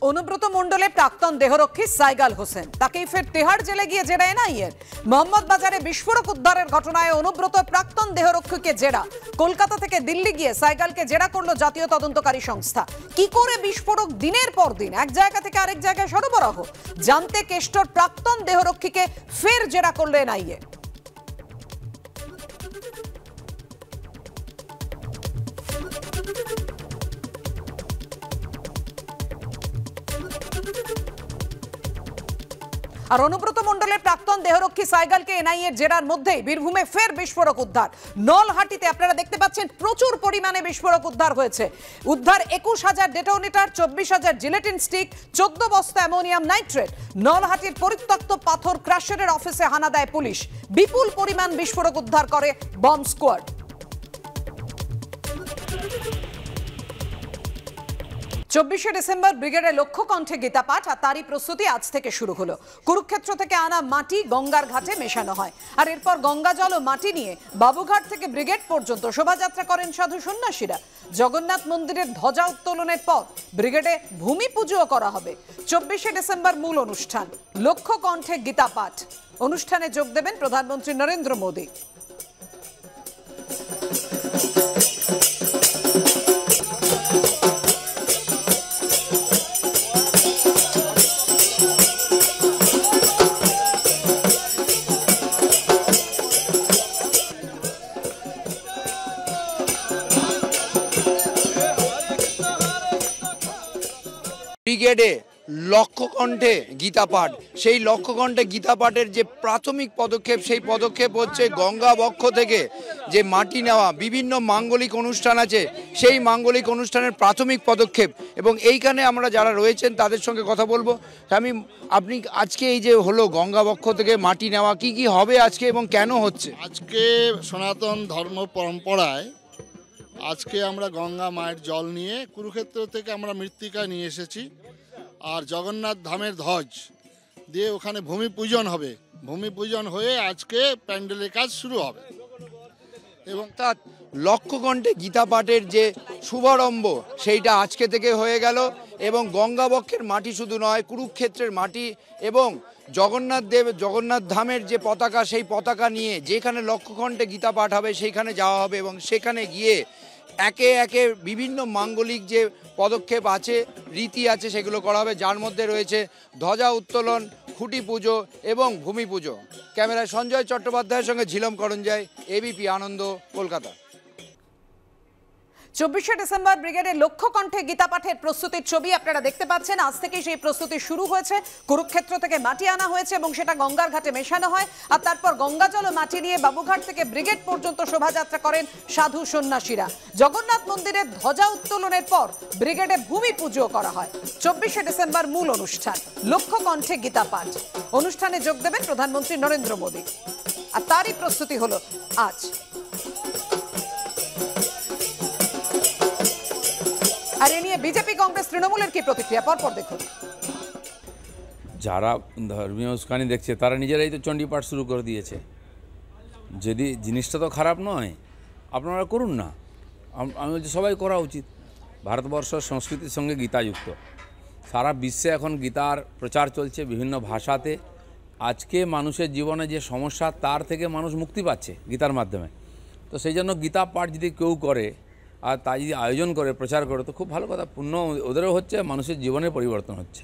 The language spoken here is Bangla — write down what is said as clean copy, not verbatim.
অনুব্রত মণ্ডলে প্রাক্তন দেহরক্ষী সাইগাল হোসেন তাকেই ফের তেহাড় জেলে গিয়ে জেরা এনআইএর। মোহাম্মদ বাজারে বিস্ফোরক উদ্ধারের ঘটনায় অনুব্রত প্রাক্তন দেহরক্ষীকে জেরা। কলকাতা থেকে দিল্লি গিয়ে সাইগালকে জেরা করলো জাতীয় তদন্তকারী সংস্থা। কি করে বিস্ফোরক দিনের পর দিন এক জায়গা থেকে আরেক জায়গায় সরবরাহ জানতে কেষ্টর প্রাক্তন দেহরক্ষীকে ফের জেরা করলো এনআইএ। আর অনুব্রত মণ্ডলের প্রাক্তন দেহরক্ষী সাইগালকে এনআইএর জেরার মধ্যেই বীরভূমে ফের বিস্ফোরক উদ্ধার। নলহাটিতে আপনারা দেখতে পাচ্ছেন প্রচুর পরিমাণে বিস্ফোরক উদ্ধার হয়েছে। উদ্ধার 21,000 ডেটোনেটর, 24,000 জিলেটিন স্টিক, 14 বস্তা অ্যামোনিয়াম নাইট্রেট। নলহাটির পরিত্যক্ত পাথর ক্রাশারের অফিসে হানা দেয় পুলিশ। বিপুল পরিমাণ বিস্ফোরক উদ্ধার করে বম্ব স্কোয়াড। 24শে ডিসেম্বর ব্রিগেডের লক্ষ্য কণ্ঠে গীতা পাঠ আর তারই প্রস্তুতি আজ থেকে শুরু হলো। কুরুক্ষেত্র থেকে আনা মাটি গঙ্গার ঘাটে মেশানো হয় আর এরপর গঙ্গা জল ও মাটি নিয়ে বাবুঘাট থেকে ব্রিগেড পর্যন্ত শোভাযাত্রা করেন সাধু সন্ন্যাসীরা। জগন্নাথ মন্দিরের ধ্বজা উত্তোলনের পর ব্রিগেডে ভূমি পুজোও করা হবে। 24শে ডিসেম্বর মূল অনুষ্ঠান লক্ষ্য কণ্ঠে গীতা পাঠ। অনুষ্ঠানে যোগ দেবেন প্রধানমন্ত্রী নরেন্দ্র মোদী। ব্রিগেডে লক্ষ্যকণ্ঠে গীতা পাঠ, সেই লক্ষ্যকণ্ঠে গীতা পাঠের যে প্রাথমিক পদক্ষেপ, সেই পদক্ষেপ হচ্ছে গঙ্গা বক্ষ থেকে যে মাটি নেওয়া। বিভিন্ন মাঙ্গলিক অনুষ্ঠান আছে, সেই মাঙ্গলিক অনুষ্ঠানের প্রাথমিক পদক্ষেপ। এবং এইখানে আমরা যারা রয়েছেন তাদের সঙ্গে কথা বলবো। আপনি আজকে এই যে হলো গঙ্গা বক্ষ থেকে মাটি নেওয়া, কি কি হবে আজকে এবং কেন হচ্ছে? আজকে সনাতন ধর্ম পরম্পরায় আজকে আমরা গঙ্গা মায়ের জল নিয়ে কুরুক্ষেত্র থেকে আমরা মৃত্তিকা নিয়ে এসেছি। আর জগন্নাথ ধামের ধ্বজ দিয়ে ওখানে ভূমি পূজন হবে। ভূমি পূজন হয়ে আজকে প্যান্ডেলের কাজ শুরু হবে। এবং তার লক্ষ্যকণ্ঠে গীতা পাঠের যে শুভারম্ভ সেইটা আজকে থেকে হয়ে গেল। এবং গঙ্গাবক্ষের মাটি শুধু নয়, কুরুক্ষেত্রের মাটি এবং জগন্নাথ ধামের যে পতাকা, সেই পতাকা নিয়ে যেখানে লক্ষ্যকণ্ঠে গীতা পাঠ হবে সেইখানে যাওয়া হবে এবং সেখানে গিয়ে একে একে বিভিন্ন মাঙ্গলিক যে পদক্ষেপ আছে, রীতি আছে, সেগুলো করা হবে। যার মধ্যে রয়েছে ধ্বজা উত্তোলন, খুঁটি পুজো এবং ভূমি পুজো। ক্যামেরায় সঞ্জয় চট্টোপাধ্যায়ের সঙ্গে ঝিলম করঞ্জাই, এবিপি আনন্দ, কলকাতা। 24শে ডিসেম্বর ব্রিগেডের লক্ষ্য কণ্ঠে গীতা পাঠের প্রস্তুতির ছবি আপনারা দেখতে পাচ্ছেন। আজ থেকেই সেই প্রস্তুতি শুরু হয়েছে। কুরুক্ষেত্র থেকে মাটি আনা হয়েছে এবং সেটা গঙ্গার ঘাটে মেশানো হয় আর তারপর গঙ্গা জল ও মাটি নিয়ে বাবুঘাট থেকে ব্রিগেড পর্যন্ত শোভাযাত্রা করেন সাধু সন্ন্যাসীরা। জগন্নাথ মন্দিরের ধ্বজা উত্তোলনের পর ব্রিগেডে ভূমি পুজো করা হয়। 24শে ডিসেম্বর মূল অনুষ্ঠান লক্ষ্য কণ্ঠে গীতা পাঠ। অনুষ্ঠানে যোগ দেবেন প্রধানমন্ত্রী নরেন্দ্র মোদী আর তারই প্রস্তুতি হলো আজ। আর এ নিয়ে বিজেপি, কংগ্রেস, তৃণমূলের কি প্রতিক্রিয়া পরপর দেখুন। যারা ধর্মীয় উস্কানি দেখছে তারা নিজেরাই তো চণ্ডীপাঠ শুরু করে দিয়েছে। যদি জিনিসটা তো খারাপ নয়, আপনারা করুন না। আমি বলছি সবাই করা উচিত। ভারতবর্ষ সংস্কৃতির সঙ্গে গীতা যুক্ত। সারা বিশ্বে এখন গীতার প্রচার চলছে বিভিন্ন ভাষাতে। আজকে মানুষের জীবনে যে সমস্যা, তার থেকে মানুষ মুক্তি পাচ্ছে গীতার মাধ্যমে। তো সেই জন্য গীতা পাঠ যদি কেউ করে আর তাই যদি আয়োজন করে, প্রচার করে, তো খুব ভালো কথা। পুণ্য ওদেরও হচ্ছে, মানুষের জীবনের পরিবর্তন হচ্ছে।